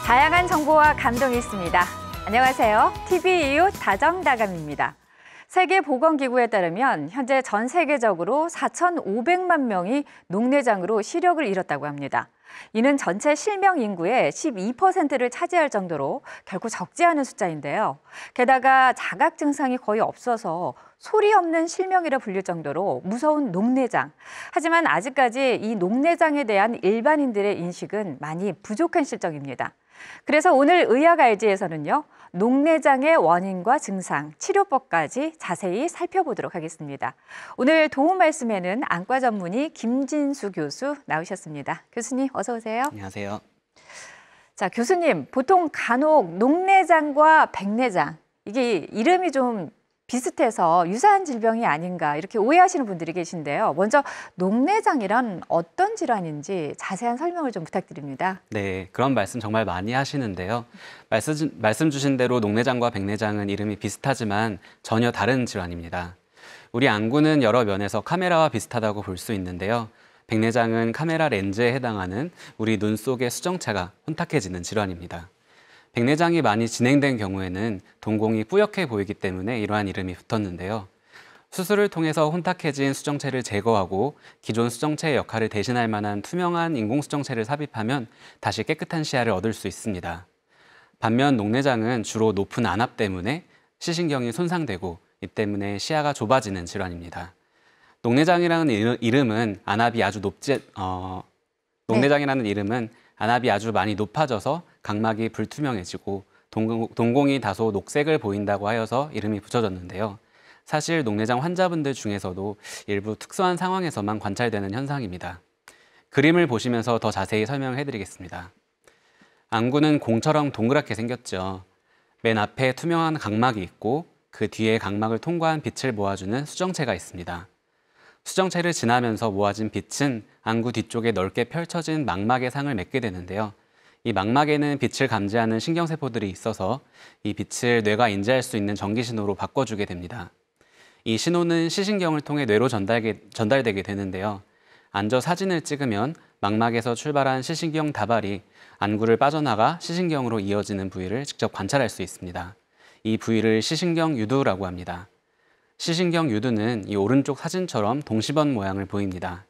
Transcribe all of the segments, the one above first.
다양한 정보와 감동이 있습니다. 안녕하세요. TV 이웃 다정다감입니다. 세계보건기구에 따르면 현재 전 세계적으로 4,500만 명이 녹내장으로 시력을 잃었다고 합니다. 이는 전체 실명 인구의 12%를 차지할 정도로 결코 적지 않은 숫자인데요. 게다가 자각 증상이 거의 없어서 소리 없는 실명이라 불릴 정도로 무서운 녹내장. 하지만 아직까지 이 녹내장에 대한 일반인들의 인식은 많이 부족한 실정입니다. 그래서 오늘 의학 알지에서는요, 녹내장의 원인과 증상, 치료법까지 자세히 살펴보도록 하겠습니다. 오늘 도움 말씀에는 안과 전문의 김진수 교수 나오셨습니다. 교수님 어서 오세요. 안녕하세요. 자, 교수님, 보통 간혹 녹내장과 백내장, 이게 이름이 좀 비슷해서 유사한 질병이 아닌가 이렇게 오해하시는 분들이 계신데요. 먼저 녹내장이란 어떤 질환인지 자세한 설명을 좀 부탁드립니다. 네, 그런 말씀 정말 많이 하시는데요. 말씀 주신 대로 녹내장과 백내장은 이름이 비슷하지만 전혀 다른 질환입니다. 우리 안구는 여러 면에서 카메라와 비슷하다고 볼 수 있는데요. 백내장은 카메라 렌즈에 해당하는 우리 눈 속의 수정체가 혼탁해지는 질환입니다. 백내장이 많이 진행된 경우에는 동공이 뿌옇게 보이기 때문에 이러한 이름이 붙었는데요. 수술을 통해서 혼탁해진 수정체를 제거하고 기존 수정체의 역할을 대신할 만한 투명한 인공수정체를 삽입하면 다시 깨끗한 시야를 얻을 수 있습니다. 반면 녹내장은 주로 높은 안압 때문에 시신경이 손상되고 이 때문에 시야가 좁아지는 질환입니다. 녹내장이라는 이름은 안압이 아주 많이 높아져서 각막이 불투명해지고 동공이 다소 녹색을 보인다고 하여서 이름이 붙여졌는데요. 사실 녹내장 환자분들 중에서도 일부 특수한 상황에서만 관찰되는 현상입니다. 그림을 보시면서 더 자세히 설명해드리겠습니다. 안구는 공처럼 동그랗게 생겼죠. 맨 앞에 투명한 각막이 있고 그 뒤에 각막을 통과한 빛을 모아주는 수정체가 있습니다. 수정체를 지나면서 모아진 빛은 안구 뒤쪽에 넓게 펼쳐진 망막의 상을 맺게 되는데요. 이 망막에는 빛을 감지하는 신경세포들이 있어서 이 빛을 뇌가 인지할 수 있는 전기신호로 바꿔주게 됩니다. 이 신호는 시신경을 통해 뇌로 전달되게 되는데요. 앉아 사진을 찍으면 망막에서 출발한 시신경 다발이 안구를 빠져나가 시신경으로 이어지는 부위를 직접 관찰할 수 있습니다. 이 부위를 시신경 유두라고 합니다. 시신경 유두는 이 오른쪽 사진처럼 동시번 모양을 보입니다.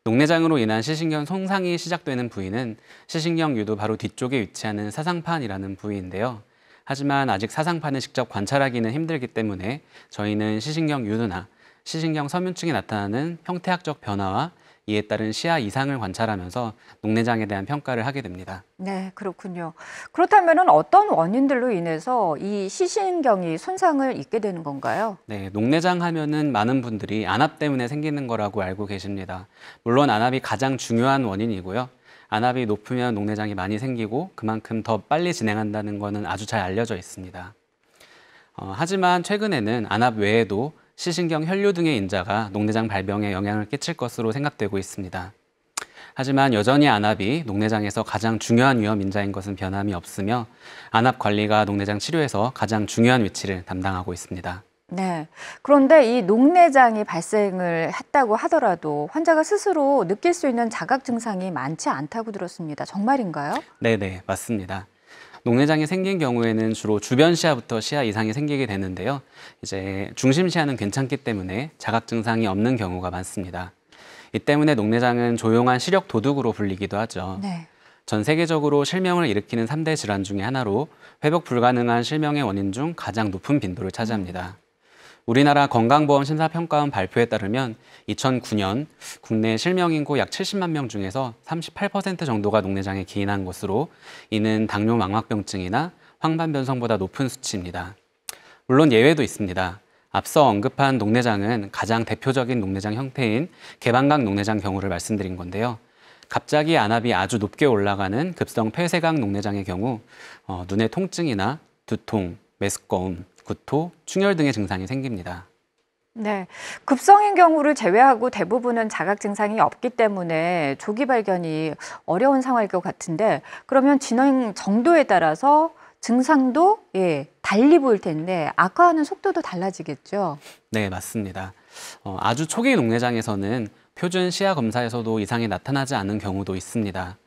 녹내장으로 인한 시신경 손상이 시작되는 부위는 시신경 유두 바로 뒤쪽에 위치하는 사상판이라는 부위인데요. 하지만 아직 사상판을 직접 관찰하기는 힘들기 때문에 저희는 시신경 유두나 시신경 섬유층에 나타나는 형태학적 변화와 이에 따른 시야 이상을 관찰하면서 녹내장에 대한 평가를 하게 됩니다. 네, 그렇군요. 그렇다면 어떤 원인들로 인해서 이 시신경이 손상을 입게 되는 건가요? 네, 녹내장 하면은 많은 분들이 안압 때문에 생기는 거라고 알고 계십니다. 물론 안압이 가장 중요한 원인이고요. 안압이 높으면 녹내장이 많이 생기고 그만큼 더 빨리 진행한다는 거는 아주 잘 알려져 있습니다. 하지만 최근에는 안압 외에도 시신경 혈류 등의 인자가 녹내장 발병에 영향을 끼칠 것으로 생각되고 있습니다. 하지만 여전히 안압이 녹내장에서 가장 중요한 위험 인자인 것은 변함이 없으며 안압 관리가 녹내장 치료에서 가장 중요한 위치를 담당하고 있습니다. 네. 그런데 이 녹내장이 발생을 했다고 하더라도 환자가 스스로 느낄 수 있는 자각 증상이 많지 않다고 들었습니다. 정말인가요? 네, 맞습니다. 녹내장이 생긴 경우에는 주로 주변 시야부터 시야 이상이 생기게 되는데요. 이제 중심 시야는 괜찮기 때문에 자각 증상이 없는 경우가 많습니다. 이 때문에 녹내장은 조용한 시력 도둑으로 불리기도 하죠. 네. 전 세계적으로 실명을 일으키는 3대 질환 중에 하나로 회복 불가능한 실명의 원인 중 가장 높은 빈도를 차지합니다. 우리나라 건강보험심사평가원 발표에 따르면 2009년 국내 실명 인구 약 70만 명 중에서 38% 정도가 녹내장에 기인한 것으로 이는 당뇨 망막병증이나 황반변성보다 높은 수치입니다. 물론 예외도 있습니다. 앞서 언급한 녹내장은 가장 대표적인 녹내장 형태인 개방각 녹내장 경우를 말씀드린 건데요. 갑자기 안압이 아주 높게 올라가는 급성 폐쇄각 녹내장의 경우 눈의 통증이나 두통, 메스꺼움, 구토, 충혈 등의 증상이 생깁니다. 네, 급성인 경우를 제외하고 대부분은 자각 증상이 없기 때문에 조기 발견이 어려운 상황일 것 같은데 그러면 진행 정도에 따라서 증상도 달리 보일 텐데 악화하는 속도도 달라지겠죠? 네, 맞습니다. 아주 초기 녹내장에서는 표준 시야 검사에서도 이상이 나타나지 않은 경우도 있습니다.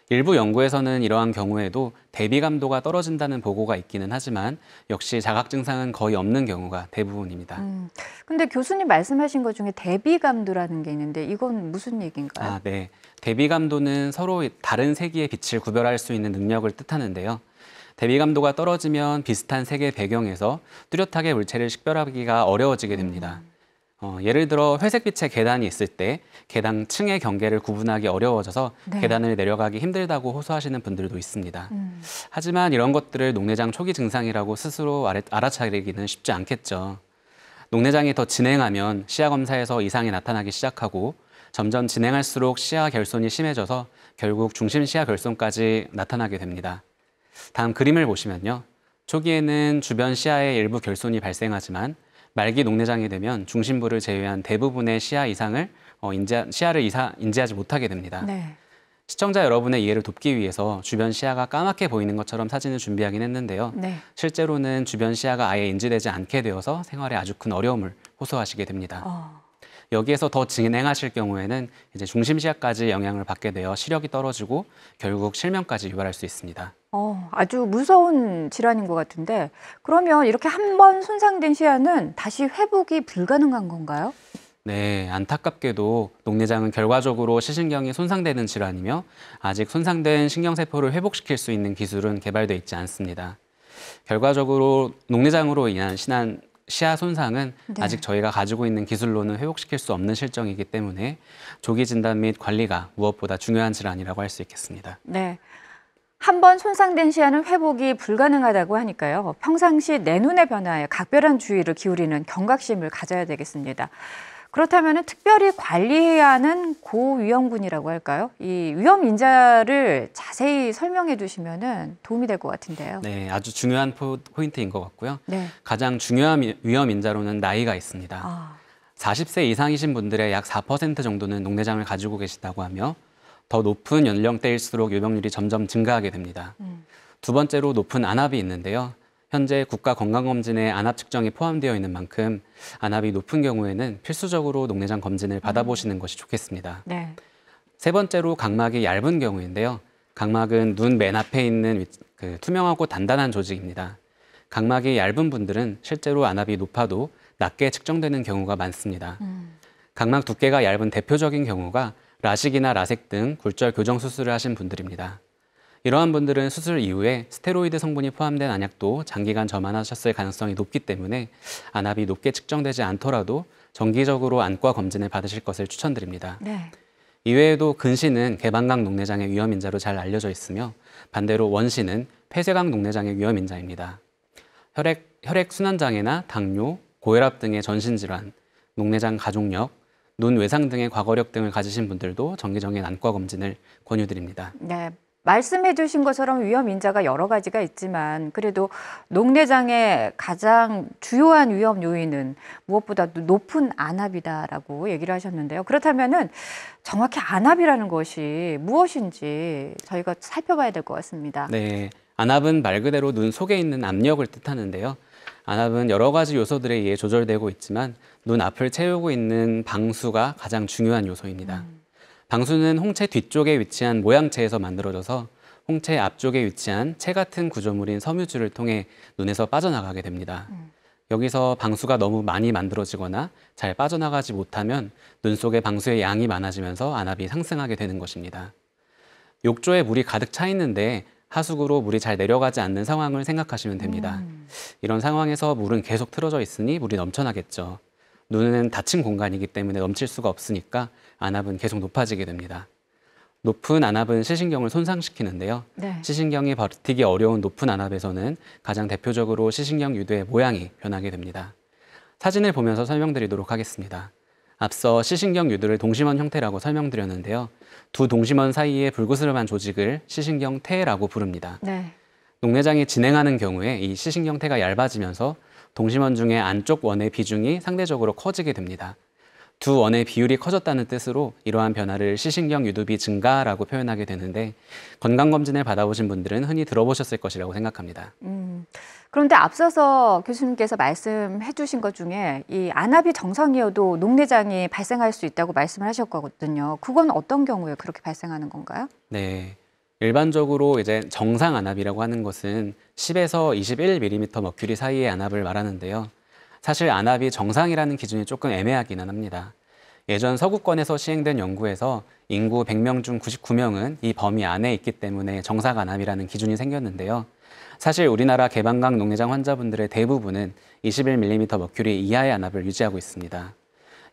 일부 연구에서는 이러한 경우에도 대비 감도가 떨어진다는 보고가 있기는 하지만 역시 자각 증상은 거의 없는 경우가 대부분입니다. 근데 교수님 말씀하신 것 중에 대비 감도라는 게 있는데 이건 무슨 얘기인가요? 네. 대비 감도는 서로 다른 세기의 빛을 구별할 수 있는 능력을 뜻하는데요. 대비 감도가 떨어지면 비슷한 색의 배경에서 뚜렷하게 물체를 식별하기가 어려워지게 됩니다. 예를 들어 회색빛의 계단이 있을 때 계단 층의 경계를 구분하기 어려워져서 네. 계단을 내려가기 힘들다고 호소하시는 분들도 있습니다. 하지만 이런 것들을 녹내장 초기 증상이라고 스스로 알아차리기는 쉽지 않겠죠. 녹내장이 더 진행하면 시야 검사에서 이상이 나타나기 시작하고 점점 진행할수록 시야 결손이 심해져서 결국 중심 시야 결손까지 나타나게 됩니다. 다음 그림을 보시면요. 초기에는 주변 시야에 일부 결손이 발생하지만 말기 녹내장이 되면 중심부를 제외한 대부분의 시야 이상을 시야를 인지하지 못하게 됩니다. 네. 시청자 여러분의 이해를 돕기 위해서 주변 시야가 까맣게 보이는 것처럼 사진을 준비하긴 했는데요. 네. 실제로는 주변 시야가 아예 인지되지 않게 되어서 생활에 아주 큰 어려움을 호소하시게 됩니다. 여기에서 더 진행하실 경우에는 이제 중심 시야까지 영향을 받게 되어 시력이 떨어지고 결국 실명까지 유발할 수 있습니다. 아주 무서운 질환인 것 같은데 그러면 이렇게 한 번 손상된 시야는 다시 회복이 불가능한 건가요? 네, 안타깝게도 녹내장은 결과적으로 시신경이 손상되는 질환이며 아직 손상된 신경세포를 회복시킬 수 있는 기술은 개발되어 있지 않습니다. 결과적으로 녹내장으로 인한 시야 손상은 네. 아직 저희가 가지고 있는 기술로는 회복시킬 수 없는 실정이기 때문에 조기 진단 및 관리가 무엇보다 중요한 질환이라고 할 수 있겠습니다. 네. 한 번 손상된 시야는 회복이 불가능하다고 하니까요. 평상시 내 눈의 변화에 각별한 주의를 기울이는 경각심을 가져야 되겠습니다. 그렇다면 특별히 관리해야 하는 고위험군이라고 할까요? 이 위험 인자를 자세히 설명해 주시면 도움이 될 것 같은데요. 네, 아주 중요한 포인트인 것 같고요. 네. 가장 중요한 위험 인자로는 나이가 있습니다. 40세 이상이신 분들의 약 4% 정도는 녹내장을 가지고 계시다고 하며 더 높은 연령대일수록 유병률이 점점 증가하게 됩니다. 두 번째로 높은 안압이 있는데요. 현재 국가건강검진에 안압 측정이 포함되어 있는 만큼 안압이 높은 경우에는 필수적으로 녹내장 검진을 받아보시는 것이 좋겠습니다. 네. 세 번째로 각막이 얇은 경우인데요. 각막은 눈 맨 앞에 있는 투명하고 단단한 조직입니다. 각막이 얇은 분들은 실제로 안압이 높아도 낮게 측정되는 경우가 많습니다. 각막 두께가 얇은 대표적인 경우가 라식이나 라섹 등 굴절 교정 수술을 하신 분들입니다. 이러한 분들은 수술 이후에 스테로이드 성분이 포함된 안약도 장기간 점안하셨을 가능성이 높기 때문에 안압이 높게 측정되지 않더라도 정기적으로 안과 검진을 받으실 것을 추천드립니다. 네. 이외에도 근시는 개방각 녹내장의 위험인자로 잘 알려져 있으며 반대로 원시는 폐쇄각 녹내장의 위험인자입니다. 혈액순환장애나 당뇨, 고혈압 등의 전신질환, 녹내장 가족력, 눈 외상 등의 과거력 등을 가지신 분들도 정기적인 안과 검진을 권유드립니다. 네. 말씀해 주신 것처럼 위험 인자가 여러 가지가 있지만 그래도 녹내장의 가장 주요한 위험 요인은 무엇보다 높은 안압이다라고 얘기를 하셨는데요. 그렇다면은 정확히 안압이라는 것이 무엇인지 저희가 살펴봐야 될 것 같습니다. 네, 안압은 말 그대로 눈 속에 있는 압력을 뜻하는데요. 안압은 여러 가지 요소들에 의해 조절되고 있지만 눈 앞을 채우고 있는 방수가 가장 중요한 요소입니다. 방수는 홍채 뒤쪽에 위치한 모양체에서 만들어져서 홍채 앞쪽에 위치한 채 같은 구조물인 섬유줄을 통해 눈에서 빠져나가게 됩니다. 여기서 방수가 너무 많이 만들어지거나 잘 빠져나가지 못하면 눈 속에 방수의 양이 많아지면서 안압이 상승하게 되는 것입니다. 욕조에 물이 가득 차 있는데 하수구로 물이 잘 내려가지 않는 상황을 생각하시면 됩니다. 이런 상황에서 물은 계속 틀어져 있으니 물이 넘쳐나겠죠. 눈은 닫힌 공간이기 때문에 넘칠 수가 없으니까 안압은 계속 높아지게 됩니다. 높은 안압은 시신경을 손상시키는데요. 네. 시신경이 버티기 어려운 높은 안압에서는 가장 대표적으로 시신경 유두의 모양이 변하게 됩니다. 사진을 보면서 설명드리도록 하겠습니다. 앞서 시신경 유두를 동심원 형태라고 설명드렸는데요. 두 동심원 사이의 불그스름한 조직을 시신경 태라고 부릅니다. 네. 녹내장이 진행하는 경우에 이 시신경 태가 얇아지면서 동심원 중의 안쪽 원의 비중이 상대적으로 커지게 됩니다. 두 원의 비율이 커졌다는 뜻으로 이러한 변화를 시신경 유두비 증가라고 표현하게 되는데 건강검진을 받아보신 분들은 흔히 들어보셨을 것이라고 생각합니다. 그런데 앞서서 교수님께서 말씀해 주신 것 중에 이 안압이 정상이어도 녹내장이 발생할 수 있다고 말씀을 하셨거든요. 그건 어떤 경우에 그렇게 발생하는 건가요? 네, 일반적으로 이제 정상 안압이라고 하는 것은 10에서 21mm 머큐리 사이의 안압을 말하는데요. 사실 안압이 정상이라는 기준이 조금 애매하기는 합니다. 예전 서구권에서 시행된 연구에서 인구 100명 중 99명은 이 범위 안에 있기 때문에 정상 안압이라는 기준이 생겼는데요. 사실 우리나라 개방각 녹내장 환자분들의 대부분은 21mm 머큐리 이하의 안압을 유지하고 있습니다.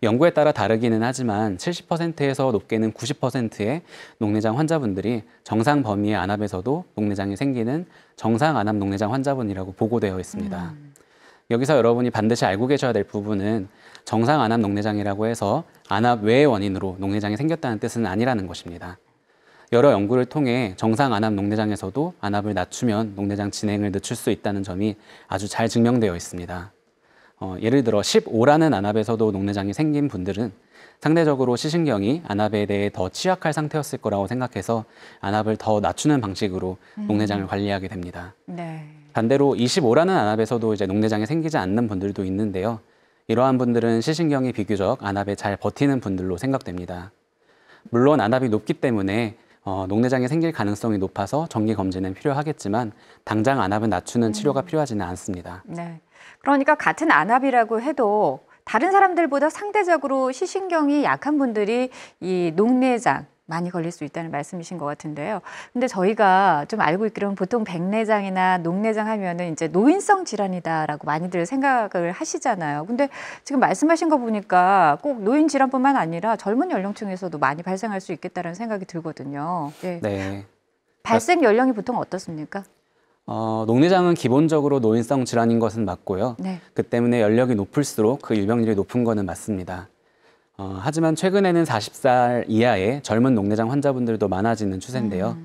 연구에 따라 다르기는 하지만 70%에서 높게는 90%의 녹내장 환자분들이 정상 범위의 안압에서도 녹내장이 생기는 정상 안압 녹내장 환자분이라고 보고되어 있습니다. 여기서 여러분이 반드시 알고 계셔야 될 부분은 정상 안압 녹내장이라고 해서 안압 외의 원인으로 녹내장이 생겼다는 뜻은 아니라는 것입니다. 여러 연구를 통해 정상 안압 녹내장에서도 안압을 낮추면 녹내장 진행을 늦출 수 있다는 점이 아주 잘 증명되어 있습니다. 예를 들어 15라는 안압에서도 녹내장이 생긴 분들은 상대적으로 시신경이 안압에 대해 더 취약할 상태였을 거라고 생각해서 안압을 더 낮추는 방식으로 녹내장을 관리하게 됩니다. 네. 반대로 25라는 안압에서도 이제 녹내장이 생기지 않는 분들도 있는데요. 이러한 분들은 시신경이 비교적 안압에 잘 버티는 분들로 생각됩니다. 물론 안압이 높기 때문에 녹내장이 생길 가능성이 높아서 정기 검진은 필요하겠지만 당장 안압을 낮추는 치료가 필요하지는 않습니다. 네. 그러니까 같은 안압이라고 해도 다른 사람들보다 상대적으로 시신경이 약한 분들이 이 녹내장 많이 걸릴 수 있다는 말씀이신 것 같은데요. 근데 저희가 좀 알고 있기로는 보통 백내장이나 녹내장 하면은 이제 노인성 질환이다라고 많이들 생각을 하시잖아요. 근데 지금 말씀하신 거 보니까 꼭 노인 질환뿐만 아니라 젊은 연령층에서도 많이 발생할 수 있겠다는 생각이 들거든요. 네. 네. 발생 연령이 보통 어떻습니까? 녹내장은 기본적으로 노인성 질환인 것은 맞고요. 네. 그 때문에 연령이 높을수록 그 유병률이 높은 것은 맞습니다. 하지만 최근에는 40살 이하의 젊은 녹내장 환자분들도 많아지는 추세인데요.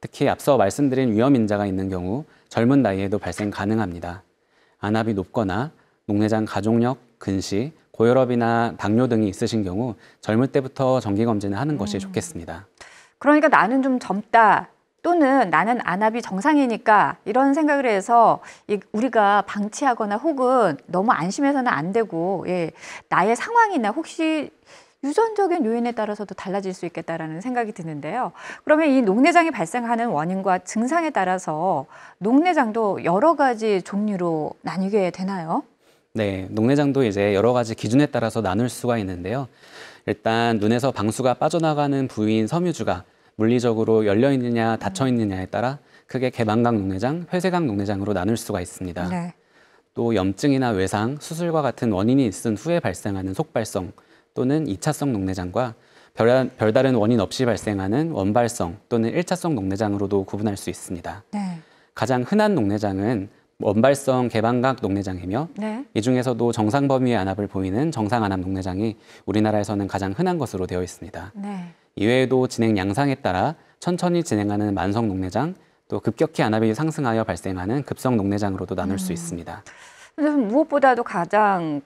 특히 앞서 말씀드린 위험 인자가 있는 경우 젊은 나이에도 발생 가능합니다. 안압이 높거나 녹내장 가족력, 근시, 고혈압이나 당뇨 등이 있으신 경우 젊을 때부터 정기검진을 하는 것이 좋겠습니다. 그러니까 나는 좀 젊다. 또는 나는 안압이 정상이니까 이런 생각을 해서 우리가 방치하거나 혹은 너무 안심해서는 안 되고 나의 상황이나 혹시 유전적인 요인에 따라서도 달라질 수 있겠다라는 생각이 드는데요. 그러면 이 녹내장이 발생하는 원인과 증상에 따라서 녹내장도 여러 가지 종류로 나뉘게 되나요? 네, 녹내장도 이제 여러 가지 기준에 따라서 나눌 수가 있는데요. 일단 눈에서 방수가 빠져나가는 부위인 섬유주가 물리적으로 열려 있느냐 닫혀 있느냐에 따라 크게 개방각 녹내장, 폐쇄각 녹내장으로 나눌 수가 있습니다. 네. 또 염증이나 외상, 수술과 같은 원인이 있은 후에 발생하는 속발성 또는 2차성 녹내장과 별다른 원인 없이 발생하는 원발성 또는 1차성 녹내장으로도 구분할 수 있습니다. 네. 가장 흔한 녹내장은 원발성 개방각 녹내장이며 네. 이 중에서도 정상 범위의 안압을 보이는 정상 안압 녹내장이 우리나라에서는 가장 흔한 것으로 되어 있습니다. 네. 이외에도 진행 양상에 따라 천천히 진행하는 만성 녹내장, 또 급격히 안압이 상승하여 발생하는 급성 녹내장으로도 나눌 수 있습니다. 근데 무엇보다도 가장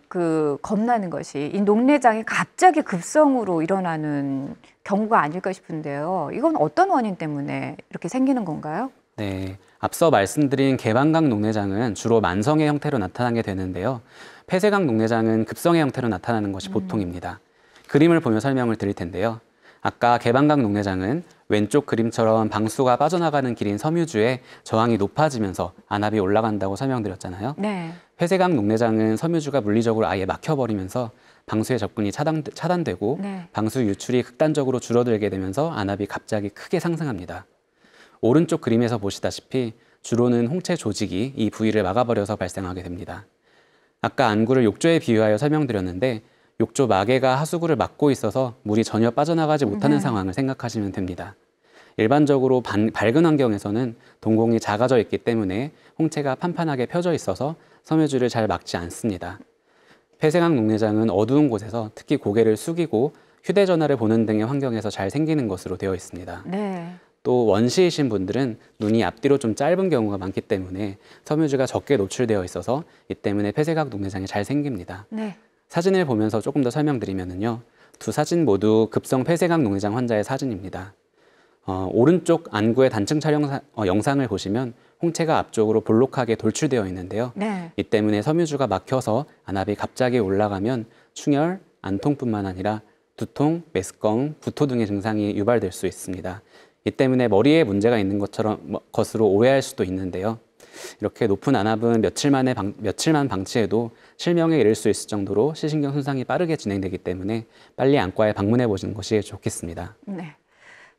겁나는 것이 이 녹내장이 갑자기 급성으로 일어나는 경우가 아닐까 싶은데요. 이건 어떤 원인 때문에 이렇게 생기는 건가요? 네, 앞서 말씀드린 개방각 녹내장은 주로 만성의 형태로 나타나게 되는데요. 폐쇄각 녹내장은 급성의 형태로 나타나는 것이 보통입니다. 그림을 보며 설명을 드릴 텐데요. 아까 개방각 녹내장은 왼쪽 그림처럼 방수가 빠져나가는 길인 섬유주에 저항이 높아지면서 안압이 올라간다고 설명드렸잖아요. 네. 폐쇄각 녹내장은 섬유주가 물리적으로 아예 막혀버리면서 방수의 접근이 차단되고 네. 방수 유출이 극단적으로 줄어들게 되면서 안압이 갑자기 크게 상승합니다. 오른쪽 그림에서 보시다시피 주로는 홍채 조직이 이 부위를 막아버려서 발생하게 됩니다. 아까 안구를 욕조에 비유하여 설명드렸는데 욕조 마개가 하수구를 막고 있어서 물이 전혀 빠져나가지 못하는 상황을 생각하시면 됩니다. 일반적으로 밝은 환경에서는 동공이 작아져 있기 때문에 홍채가 판판하게 펴져 있어서 섬유주를 잘 막지 않습니다. 폐쇄각 녹내장은 어두운 곳에서 특히 고개를 숙이고 휴대전화를 보는 등의 환경에서 잘 생기는 것으로 되어 있습니다. 네. 또 원시이신 분들은 눈이 앞뒤로 좀 짧은 경우가 많기 때문에 섬유주가 적게 노출되어 있어서 이 때문에 폐쇄각 녹내장이 잘 생깁니다. 네. 사진을 보면서 조금 더 설명드리면요. 두 사진 모두 급성 폐쇄각 녹내장 환자의 사진입니다. 오른쪽 안구의 단층 촬영 영상을 보시면 홍채가 앞쪽으로 볼록하게 돌출되어 있는데요. 네. 이 때문에 섬유주가 막혀서 안압이 갑자기 올라가면 충혈, 안통뿐만 아니라 두통, 메스꺼움, 구토 등의 증상이 유발될 수 있습니다. 이 때문에 머리에 문제가 있는 것으로 오해할 수도 있는데요. 이렇게 높은 안압은 며칠만 방치해도 실명에 이를 수 있을 정도로 시신경 손상이 빠르게 진행되기 때문에 빨리 안과에 방문해 보시는 것이 좋겠습니다. 네.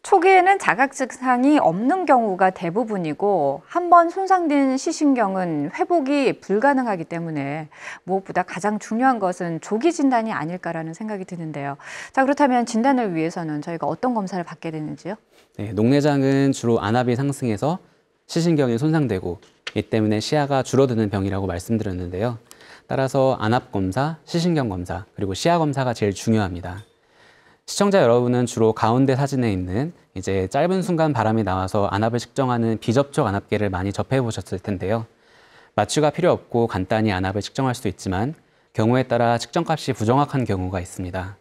초기에는 자각 증상이 없는 경우가 대부분이고 한 번 손상된 시신경은 회복이 불가능하기 때문에 무엇보다 가장 중요한 것은 조기 진단이 아닐까라는 생각이 드는데요. 자, 그렇다면 진단을 위해서는 저희가 어떤 검사를 받게 되는지요? 네, 녹내장은 주로 안압이 상승해서 시신경이 손상되고 이 때문에 시야가 줄어드는 병이라고 말씀드렸는데요. 따라서 안압 검사, 시신경 검사, 그리고 시야 검사가 제일 중요합니다. 시청자 여러분은 주로 가운데 사진에 있는 이제 짧은 순간 바람이 나와서 안압을 측정하는 비접촉 안압계를 많이 접해 보셨을 텐데요. 마취가 필요 없고 간단히 안압을 측정할 수 있지만 경우에 따라 측정값이 부정확한 경우가 있습니다.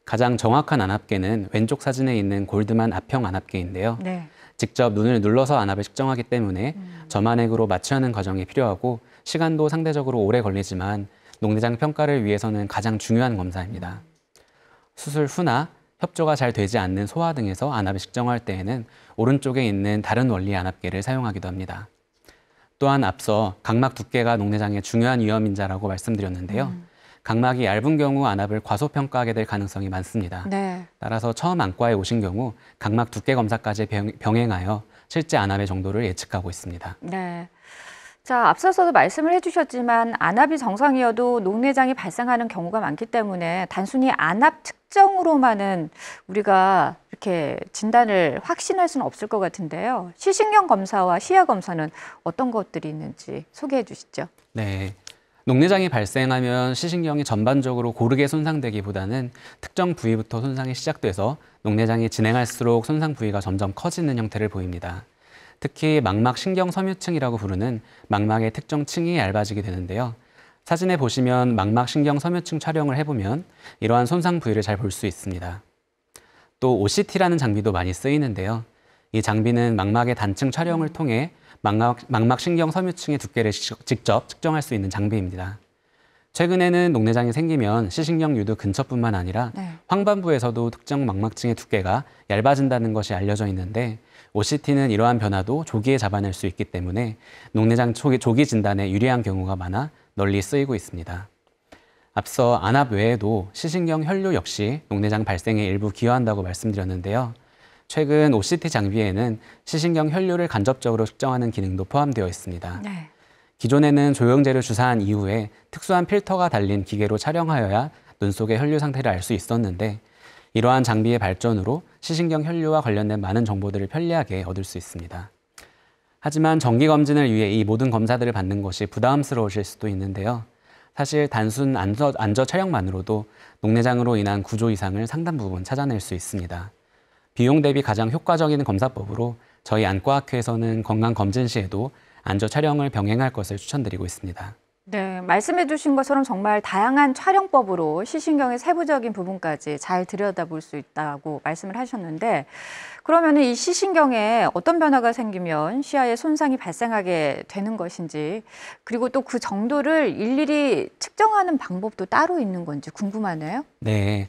가장 정확한 안압계는 왼쪽 사진에 있는 골드만 압형 안압계인데요. 네. 직접 눈을 눌러서 안압을 측정하기 때문에 점안액으로 마취하는 과정이 필요하고 시간도 상대적으로 오래 걸리지만 녹내장 평가를 위해서는 가장 중요한 검사입니다. 수술 후나 협조가 잘 되지 않는 소화 등에서 안압을 측정할 때에는 오른쪽에 있는 다른 원리의 안압계를 사용하기도 합니다. 또한 앞서 각막 두께가 녹내장의 중요한 위험인자라고 말씀드렸는데요. 각막이 얇은 경우 안압을 과소평가하게 될 가능성이 많습니다. 네. 따라서 처음 안과에 오신 경우 각막 두께 검사까지 병행하여 실제 안압의 정도를 예측하고 있습니다. 네. 자, 앞서서도 말씀을 해주셨지만 안압이 정상이어도 녹내장이 발생하는 경우가 많기 때문에 단순히 안압 측정으로만은 우리가 이렇게 진단을 확신할 수는 없을 것 같은데요. 시신경 검사와 시야 검사는 어떤 것들이 있는지 소개해 주시죠. 네. 녹내장이 발생하면 시신경이 전반적으로 고르게 손상되기보다는 특정 부위부터 손상이 시작돼서 녹내장이 진행할수록 손상 부위가 점점 커지는 형태를 보입니다. 특히 망막 신경 섬유층이라고 부르는 망막의 특정 층이 얇아지게 되는데요. 사진에 보시면 망막 신경 섬유층 촬영을 해보면 이러한 손상 부위를 잘 볼 수 있습니다. 또 OCT라는 장비도 많이 쓰이는데요. 이 장비는 망막의 단층 촬영을 통해 망막 신경 섬유층의 두께를 직접 측정할 수 있는 장비입니다. 최근에는 녹내장이 생기면 시신경 유두 근처뿐만 아니라 황반부에서도 특정 망막층의 두께가 얇아진다는 것이 알려져 있는데 OCT는 이러한 변화도 조기에 잡아낼 수 있기 때문에 녹내장 조기 진단에 유리한 경우가 많아 널리 쓰이고 있습니다. 앞서 안압 외에도 시신경 혈류 역시 녹내장 발생에 일부 기여한다고 말씀드렸는데요. 최근 OCT 장비에는 시신경 혈류를 간접적으로 측정하는 기능도 포함되어 있습니다. 네. 기존에는 조영제를 주사한 이후에 특수한 필터가 달린 기계로 촬영하여야 눈 속의 혈류 상태를 알 수 있었는데 이러한 장비의 발전으로 시신경 혈류와 관련된 많은 정보들을 편리하게 얻을 수 있습니다. 하지만 정기검진을 위해 이 모든 검사들을 받는 것이 부담스러우실 수도 있는데요. 사실 단순 안저 촬영만으로도 녹내장으로 인한 구조 이상을 상당 부분 찾아낼 수 있습니다. 비용 대비 가장 효과적인 검사법으로 저희 안과학회에서는 건강검진 시에도 안저 촬영을 병행할 것을 추천드리고 있습니다. 네, 말씀해 주신 것처럼 정말 다양한 촬영법으로 시신경의 세부적인 부분까지 잘 들여다볼 수 있다고 말씀을 하셨는데 그러면 이 시신경에 어떤 변화가 생기면 시야에 손상이 발생하게 되는 것인지 그리고 또 그 정도를 일일이 측정하는 방법도 따로 있는 건지 궁금하네요. 네,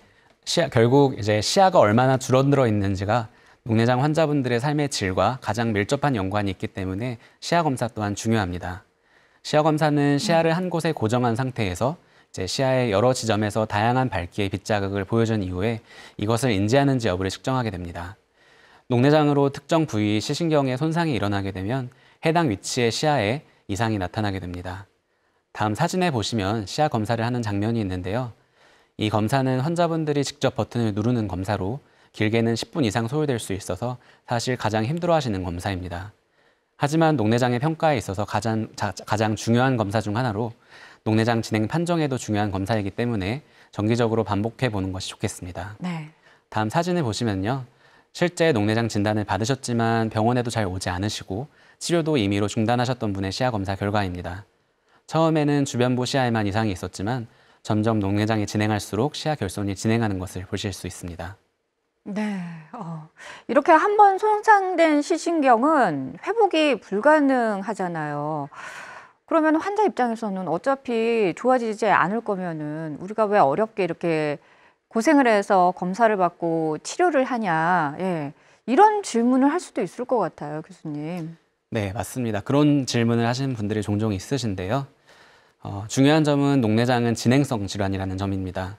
결국 이제 시야가 얼마나 줄어들어 있는지가 녹내장 환자분들의 삶의 질과 가장 밀접한 연관이 있기 때문에 시야 검사 또한 중요합니다. 시야 검사는 시야를 한 곳에 고정한 상태에서 이제 시야의 여러 지점에서 다양한 밝기의 빛자극을 보여준 이후에 이것을 인지하는지 여부를 측정하게 됩니다. 녹내장으로 특정 부위 시신경에 손상이 일어나게 되면 해당 위치의 시야에 이상이 나타나게 됩니다. 다음 사진에 보시면 시야 검사를 하는 장면이 있는데요. 이 검사는 환자분들이 직접 버튼을 누르는 검사로 길게는 10분 이상 소요될 수 있어서 사실 가장 힘들어하시는 검사입니다. 하지만 녹내장의 평가에 있어서 가장 중요한 검사 중 하나로 녹내장 진행 판정에도 중요한 검사이기 때문에 정기적으로 반복해 보는 것이 좋겠습니다. 네. 다음 사진을 보시면요. 실제 녹내장 진단을 받으셨지만 병원에도 잘 오지 않으시고 치료도 임의로 중단하셨던 분의 시야 검사 결과입니다. 처음에는 주변부 시야에만 이상이 있었지만 점점 녹내장이 진행할수록 시야 결손이 진행하는 것을 보실 수 있습니다. 네, 이렇게 한 번 손상된 시신경은 회복이 불가능하잖아요. 그러면 환자 입장에서는 어차피 좋아지지 않을 거면은 우리가 왜 어렵게 이렇게 고생을 해서 검사를 받고 치료를 하냐. 예, 이런 질문을 할 수도 있을 것 같아요, 교수님. 네, 맞습니다. 그런 질문을 하시는 분들이 종종 있으신데요. 중요한 점은 녹내장은 진행성 질환이라는 점입니다.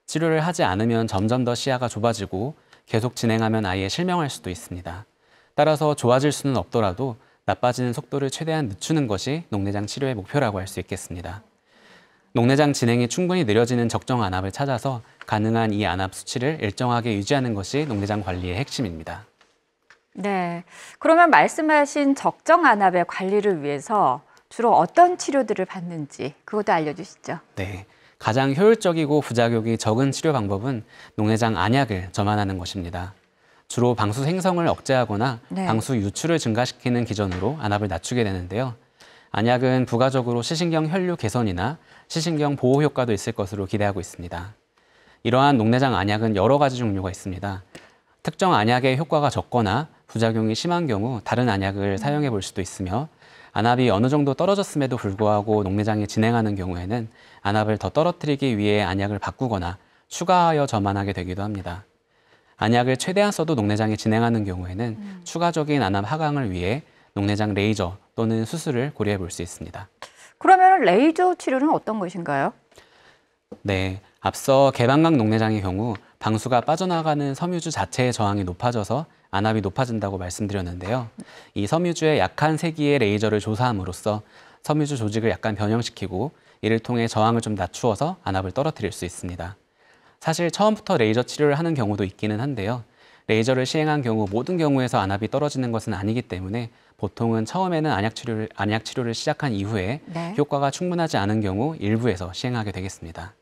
치료를 하지 않으면 점점 더 시야가 좁아지고 계속 진행하면 아예 실명할 수도 있습니다. 따라서 좋아질 수는 없더라도 나빠지는 속도를 최대한 늦추는 것이 녹내장 치료의 목표라고 할 수 있겠습니다. 녹내장 진행이 충분히 느려지는 적정 안압을 찾아서 가능한 이 안압 수치를 일정하게 유지하는 것이 녹내장 관리의 핵심입니다. 네. 그러면 말씀하신 적정 안압의 관리를 위해서 주로 어떤 치료들을 받는지 그것도 알려주시죠. 네. 가장 효율적이고 부작용이 적은 치료 방법은 녹내장 안약을 점안하는 것입니다. 주로 방수 생성을 억제하거나 네. 방수 유출을 증가시키는 기전으로 안압을 낮추게 되는데요. 안약은 부가적으로 시신경 혈류 개선이나 시신경 보호 효과도 있을 것으로 기대하고 있습니다. 이러한 녹내장 안약은 여러 가지 종류가 있습니다. 특정 안약의 효과가 적거나 부작용이 심한 경우 다른 안약을 사용해 볼 수도 있으며 안압이 어느 정도 떨어졌음에도 불구하고 녹내장이 진행하는 경우에는 안압을 더 떨어뜨리기 위해 안약을 바꾸거나 추가하여 점안하게 되기도 합니다. 안약을 최대한 써도 녹내장이 진행하는 경우에는 추가적인 안압 하강을 위해 녹내장 레이저 또는 수술을 고려해 볼 수 있습니다. 그러면 레이저 치료는 어떤 것인가요? 네, 앞서 개방각 녹내장의 경우 방수가 빠져나가는 섬유주 자체의 저항이 높아져서 안압이 높아진다고 말씀드렸는데요. 이 섬유주의 약한 세기의 레이저를 조사함으로써 섬유주 조직을 약간 변형시키고 이를 통해 저항을 좀 낮추어서 안압을 떨어뜨릴 수 있습니다. 사실 처음부터 레이저 치료를 하는 경우도 있기는 한데요. 레이저를 시행한 경우 모든 경우에서 안압이 떨어지는 것은 아니기 때문에 보통은 처음에는 안약 치료를 시작한 이후에 네. 효과가 충분하지 않은 경우 일부에서 시행하게 되겠습니다.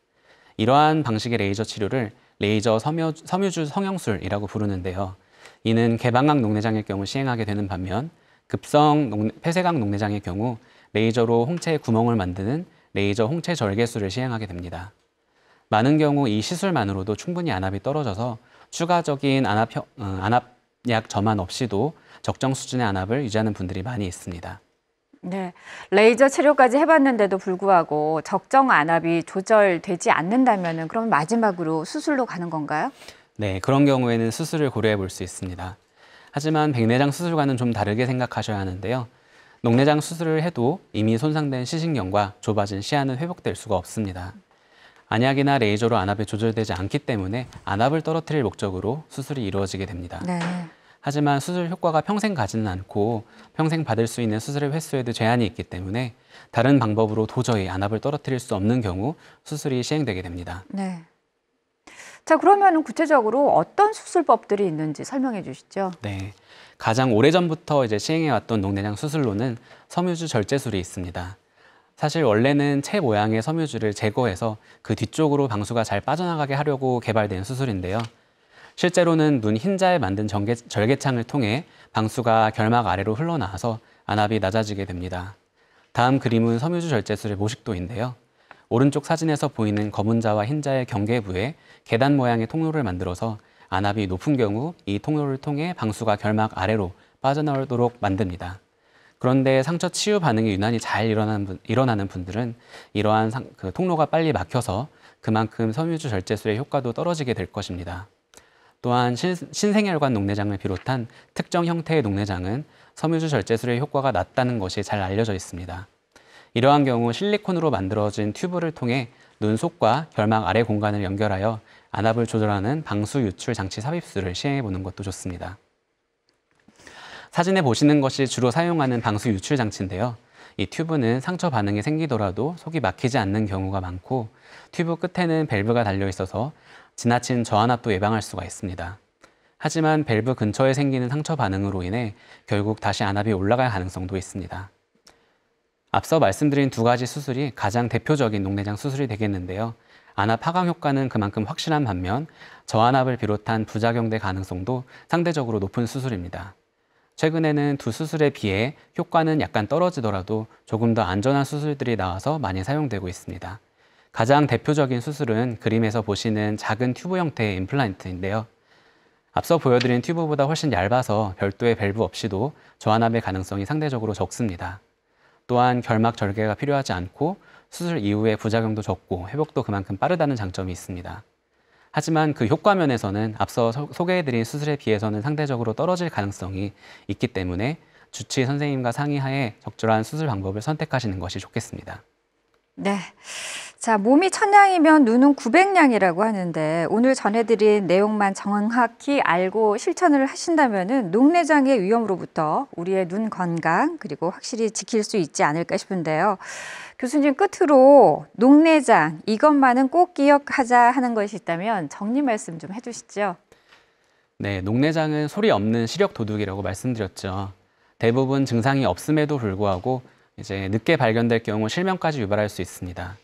이러한 방식의 레이저 치료를 레이저 섬유주 성형술이라고 부르는데요. 이는 개방각 녹내장일 경우 시행하게 되는 반면 급성 폐쇄각 녹내장의 경우 레이저로 홍채에 구멍을 만드는 레이저 홍채 절개술을 시행하게 됩니다. 많은 경우 이 시술만으로도 충분히 안압이 떨어져서 추가적인 안압약 점안 없이도 적정 수준의 안압을 유지하는 분들이 많이 있습니다. 네. 레이저 치료까지 해봤는데도 불구하고 적정 안압이 조절되지 않는다면 그럼 마지막으로 수술로 가는 건가요? 네, 그런 경우에는 수술을 고려해 볼 수 있습니다. 하지만 백내장 수술과는 좀 다르게 생각하셔야 하는데요. 녹내장 수술을 해도 이미 손상된 시신경과 좁아진 시야는 회복될 수가 없습니다. 안약이나 레이저로 안압이 조절되지 않기 때문에 안압을 떨어뜨릴 목적으로 수술이 이루어지게 됩니다. 네. 하지만 수술 효과가 평생 가지는 않고 평생 받을 수 있는 수술의 횟수에도 제한이 있기 때문에 다른 방법으로 도저히 안압을 떨어뜨릴 수 없는 경우 수술이 시행되게 됩니다. 네. 자, 그러면 구체적으로 어떤 수술법들이 있는지 설명해 주시죠. 네, 가장 오래전부터 시행해왔던 녹내장 수술로는 섬유주 절제술이 있습니다. 사실 원래는 채 모양의 섬유주를 제거해서 그 뒤쪽으로 방수가 잘 빠져나가게 하려고 개발된 수술인데요. 실제로는 눈 흰자에 만든 절개창을 통해 방수가 결막 아래로 흘러나와서 안압이 낮아지게 됩니다. 다음 그림은 섬유주 절제술의 모식도인데요. 오른쪽 사진에서 보이는 검은 자와 흰 자의 경계부에 계단 모양의 통로를 만들어서 안압이 높은 경우 이 통로를 통해 방수가 결막 아래로 빠져나오도록 만듭니다. 그런데 상처 치유 반응이 유난히 잘 일어나는 분들은 이러한 통로가 빨리 막혀서 그만큼 섬유주 절제술의 효과도 떨어지게 될 것입니다. 또한 신생혈관 녹내장을 비롯한 특정 형태의 녹내장은 섬유주 절제술의 효과가 낮다는 것이 잘 알려져 있습니다. 이러한 경우 실리콘으로 만들어진 튜브를 통해 눈 속과 결막 아래 공간을 연결하여 안압을 조절하는 방수 유출 장치 삽입술을 시행해 보는 것도 좋습니다. 사진에 보시는 것이 주로 사용하는 방수 유출 장치인데요. 이 튜브는 상처 반응이 생기더라도 속이 막히지 않는 경우가 많고 튜브 끝에는 밸브가 달려 있어서 지나친 저안압도 예방할 수가 있습니다. 하지만 밸브 근처에 생기는 상처 반응으로 인해 결국 다시 안압이 올라갈 가능성도 있습니다. 앞서 말씀드린 두 가지 수술이 가장 대표적인 녹내장 수술이 되겠는데요. 안압 하강 효과는 그만큼 확실한 반면 저안압을 비롯한 부작용될 가능성도 상대적으로 높은 수술입니다. 최근에는 두 수술에 비해 효과는 약간 떨어지더라도 조금 더 안전한 수술들이 나와서 많이 사용되고 있습니다. 가장 대표적인 수술은 그림에서 보시는 작은 튜브 형태의 임플란트인데요. 앞서 보여드린 튜브보다 훨씬 얇아서 별도의 밸브 없이도 저안압의 가능성이 상대적으로 적습니다. 또한 결막 절개가 필요하지 않고 수술 이후에 부작용도 적고 회복도 그만큼 빠르다는 장점이 있습니다. 하지만 그 효과 면에서는 앞서 소개해드린 수술에 비해서는 상대적으로 떨어질 가능성이 있기 때문에 주치의 선생님과 상의하에 적절한 수술 방법을 선택하시는 것이 좋겠습니다. 네. 자, 몸이 1000냥이면 눈은 900냥이라고 하는데 오늘 전해드린 내용만 정확히 알고 실천을 하신다면은 녹내장의 위험으로부터 우리의 눈 건강 그리고 확실히 지킬 수 있지 않을까 싶은데요. 교수님 끝으로 녹내장 이것만은 꼭 기억하자 하는 것이 있다면 정리 말씀 좀 해주시죠. 네, 녹내장은 소리 없는 시력 도둑이라고 말씀드렸죠. 대부분 증상이 없음에도 불구하고 이제 늦게 발견될 경우 실명까지 유발할 수 있습니다.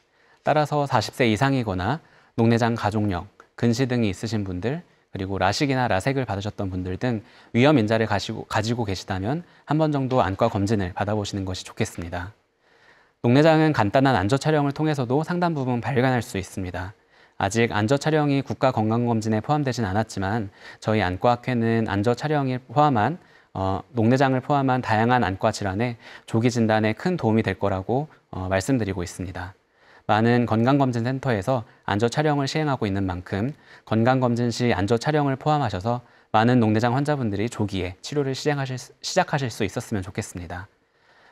따라서 40세 이상이거나 녹내장 가족력, 근시 등이 있으신 분들, 그리고 라식이나 라섹을 받으셨던 분들 등 위험 인자를 가지고 계시다면 한 번 정도 안과 검진을 받아보시는 것이 좋겠습니다. 녹내장은 간단한 안저 촬영을 통해서도 상당 부분 발견할 수 있습니다. 아직 안저 촬영이 국가 건강검진에 포함되진 않았지만 저희 안과학회는 안저 촬영을 포함한 녹내장을 포함한 다양한 안과 질환의 조기 진단에 큰 도움이 될 거라고 말씀드리고 있습니다. 많은 건강검진센터에서 안저 촬영을 시행하고 있는 만큼 건강검진 시 안저 촬영을 포함하셔서 많은 녹내장 환자분들이 조기에 치료를 시작하실 수 있었으면 좋겠습니다.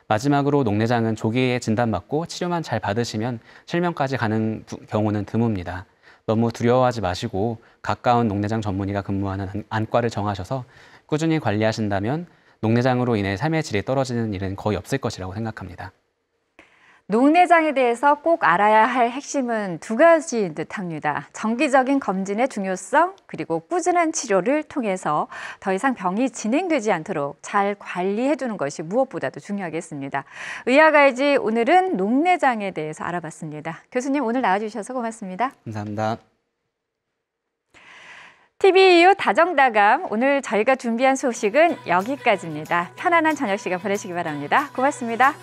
마지막으로 녹내장은 조기에 진단받고 치료만 잘 받으시면 실명까지 가는 경우는 드뭅니다. 너무 두려워하지 마시고 가까운 녹내장 전문의가 근무하는 안과를 정하셔서 꾸준히 관리하신다면 녹내장으로 인해 삶의 질이 떨어지는 일은 거의 없을 것이라고 생각합니다. 녹내장에 대해서 꼭 알아야 할 핵심은 두 가지인 듯합니다. 정기적인 검진의 중요성 그리고 꾸준한 치료를 통해서 더 이상 병이 진행되지 않도록 잘 관리해 두는 것이 무엇보다도 중요하겠습니다. 의학알지 오늘은 녹내장에 대해서 알아봤습니다. 교수님 오늘 나와주셔서 고맙습니다. 감사합니다. TV 이후 다정다감 오늘 저희가 준비한 소식은 여기까지입니다. 편안한 저녁 시간 보내시기 바랍니다. 고맙습니다.